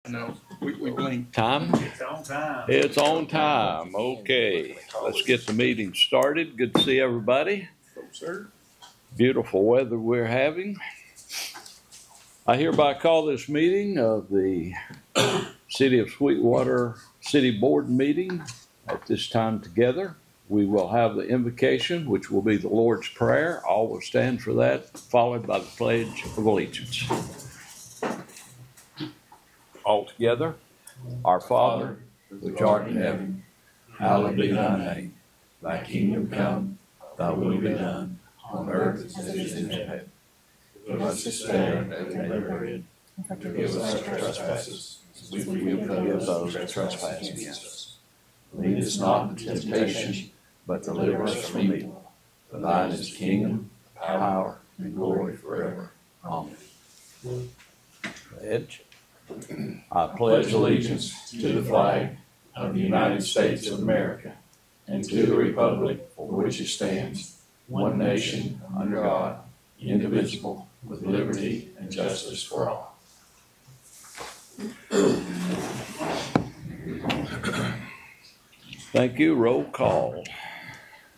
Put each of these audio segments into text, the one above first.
No, we blinked. Time? It's on time. It's on time. Okay, let's get the meeting started. Good to see everybody. Sir. Beautiful weather we're having. I hereby call this meeting of the City of Sweetwater City Board meeting at this time together. We will have the invocation, which will be the Lord's Prayer. All will stand for that, followed by the Pledge of Allegiance. All together. Our Father, which art in heaven, hallowed be thy name. Thy kingdom come, thy will be done, on earth as it is in heaven. Give us this day our daily bread, and forgive us our trespasses, as we forgive those that trespass against us. Lead us not into temptation, but deliver us from evil. For thine is the kingdom, power, and glory forever. Amen. Pledge. I pledge allegiance to the flag of the United States of America and to the republic for which it stands, one nation, under God, indivisible, with liberty and justice for all. Thank you. Roll call.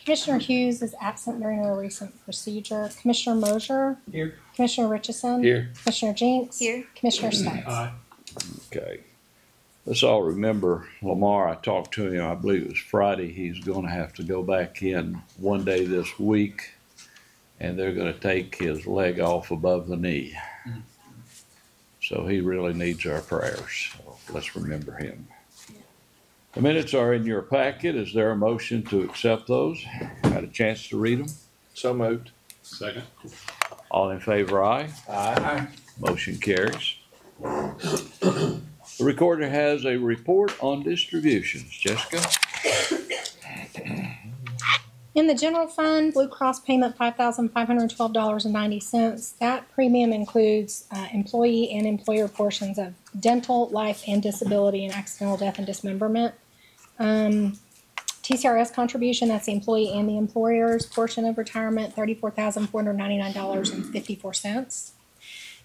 Commissioner Hughes is absent during a recent procedure. Commissioner Mosier? Here. Commissioner Richardson? Here. Commissioner Jinks? Here. Commissioner Stokes? Aye. Okay. Let's all remember Lamar. I talked to him, I believe it was Friday. He's going to have to go back in one day this week, and they're going to take his leg off above the knee. So he really needs our prayers. So let's remember him. The minutes are in your packet. Is there a motion to accept those? Got a chance to read them? So moved. Second. All in favor, aye. Aye. Motion carries. The recorder has a report on distributions. Jessica? In the general fund, Blue Cross payment $5,512.90. That premium includes employee and employer portions of dental, life, and disability, and accidental death and dismemberment. TCRS contribution, that's the employee and the employer's portion of retirement, $34,499.54.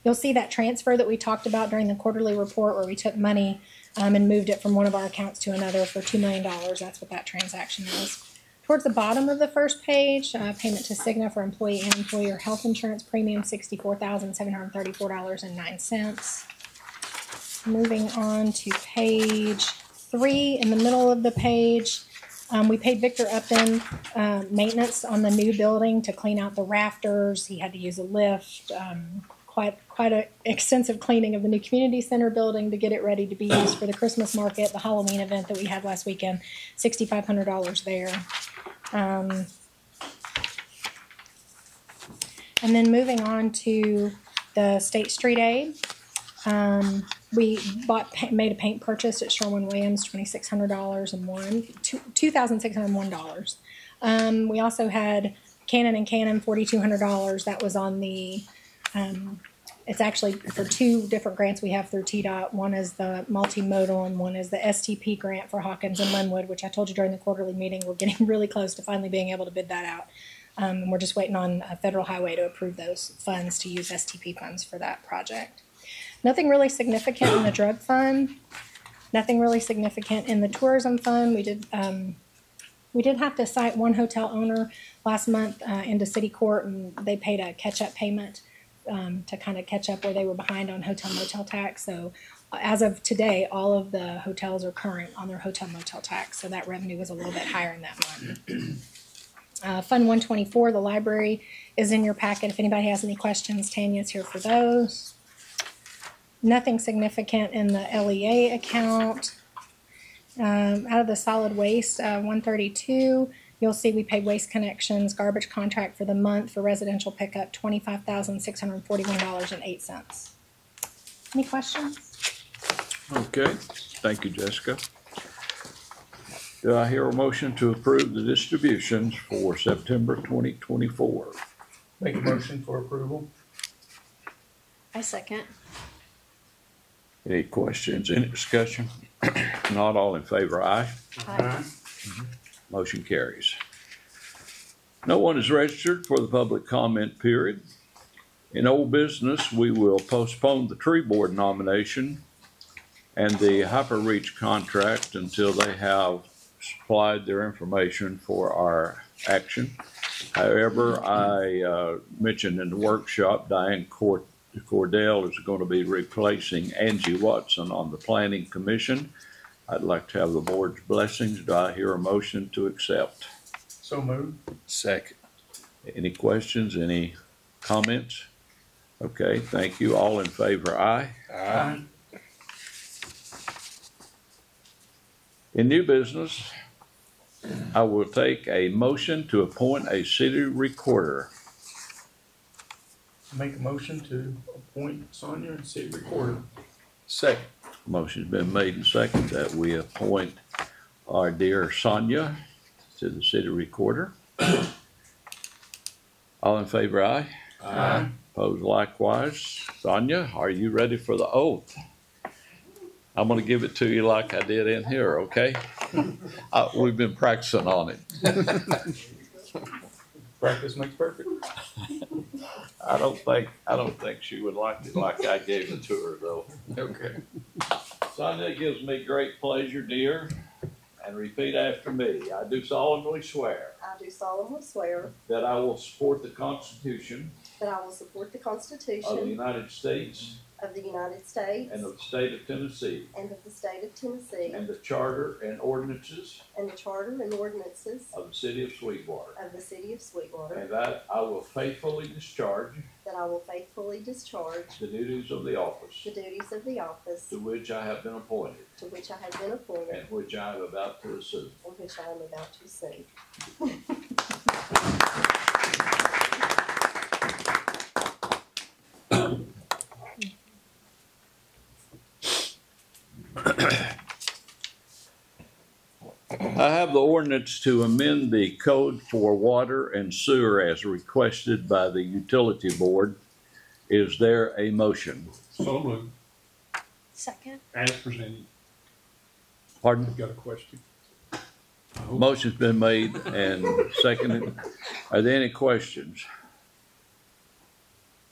You'll see that transfer that we talked about during the quarterly report where we took money and moved it from one of our accounts to another for $2 million. That's what that transaction is. Towards the bottom of the first page, payment to Cigna for employee and employer health insurance premium, $64,734.09. Moving on to page 3, in the middle of the page, we paid Victor Upton maintenance on the new building to clean out the rafters. He had to use a lift. Quite an extensive cleaning of the new community center building to get it ready to be used for the Christmas market, the Halloween event that we had last weekend, $6,500 there. And then moving on to the State Street Aid, we made a paint purchase at Sherwin-Williams, $2,601. We also had Canon and Canon, $4,200. That was on the it's actually for 2 different grants we have through TDOT. One is the multimodal and one is the STP grant for Hawkins and Linwood, which I told you during the quarterly meeting. We're getting really close to finally being able to bid that out. And we're just waiting on Federal Highway to approve those funds to use STP funds for that project. Nothing really significant in the drug fund. Nothing really significant in the tourism fund. We did have to cite one hotel owner last month into city court, and they paid a catch-up payment to kind of catch up where they were behind on hotel motel tax. So as of today, all of the hotels are current on their hotel motel tax. So that revenue was a little bit higher in that month. Fund 124, the library, is in your packet. If anybody has any questions, Tanya's here for those. Nothing significant in the LEA account. Out of the solid waste, 132, you'll see we paid Waste Connections garbage contract for the month for residential pickup, $25,641.08. Any questions? Okay. Thank you, Jessica. Do I hear a motion to approve the distributions for September 2024? Make a motion for approval. I second. Any questions, any discussion? Not all in favor, aye. Aye. Motion carries. No one is registered for the public comment period. In old business, we will postpone the tree board nomination and the Hyper Reach contract until they have supplied their information for our action. However, I mentioned in the workshop, Diane Cordell is going to be replacing Angie Watson on the Planning Commission. I'd like to have the board's blessings. Do I hear a motion to accept? So moved. Second. Any questions, any comments? Okay, thank you. All in favor, aye. Aye. In new business, I will take a motion to appoint a city recorder. Make a motion to appoint Sonia and city recorder. Second. Motion's been made and seconded that we appoint our dear Sonia to the city recorder. All in favor, aye. Aye. Opposed likewise. Sonia, are you ready for the oath? I'm gonna give it to you like I did in here, okay? We've been practicing on it. Practice makes perfect. I don't think she would like it like I gave it to her though. Okay. Sonia, it gives me great pleasure, dear, and repeat after me. I do solemnly swear I do solemnly swear that I will support the Constitution that I will support the of the Constitution United States of the United States and of the state of Tennessee, and of the state of Tennessee, and the charter and ordinances and the charter and ordinances of the city of Sweetwater, of the City of Sweetwater, and that I will faithfully discharge that I will faithfully discharge the duties of the office the duties of the office to which I have been appointed to which I have been appointed and which I am about to assume. and which I am about to assume. I have the ordinance to amend the code for water and sewer as requested by the utility board. Is there a motion? So moved. Second. As presented. Pardon? Got a question? Motion's been made and seconded. Are there any questions?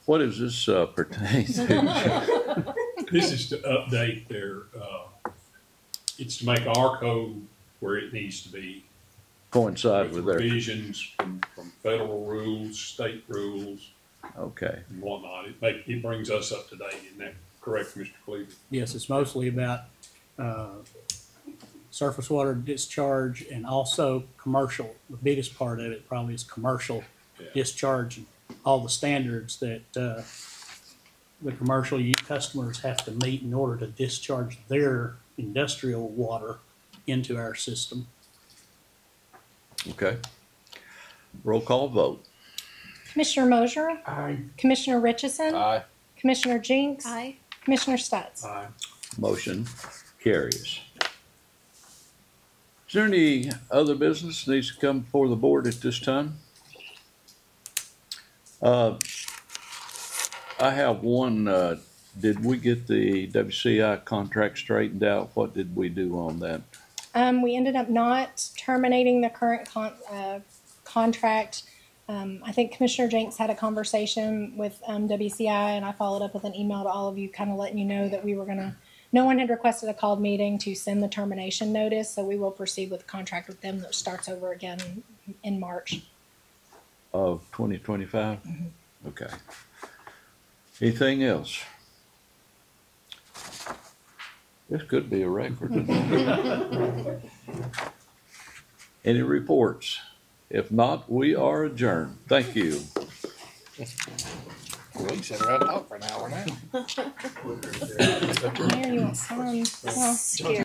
What does this pertain to? This is to update their, it's to make our code where it needs to be. Coincide with their, Revisions from federal rules, state rules, okay. and whatnot. It brings us up to date. Isn't that correct, Mr. Cleaver? Yes, it's mostly about surface water discharge and also commercial. The biggest part of it probably is commercial discharge and all the standards that the commercial customers have to meet in order to discharge their industrial water into our system. Okay. Roll call vote. Commissioner Mosier, Aye. Commissioner Richardson, Aye. Commissioner Jinks, Aye. Commissioner Stutz. Aye. Motion carries. Is there any other business that needs to come before the board at this time? I have one, did we get the WCI contract straightened out? What did we do on that? We ended up not terminating the current contract. I think Commissioner Jenks had a conversation with WCI, and I followed up with an email to all of you, kind of letting you know that we were gonna. No one had requested a called meeting to send the termination notice, so we will proceed with the contract with them that starts over again in March. Of 2025? Okay. Anything else? This could be a record. Any reports? If not, we are adjourned. Thank you. Well, you said right out for an hour now. Mayor, you want some? Well, Scary.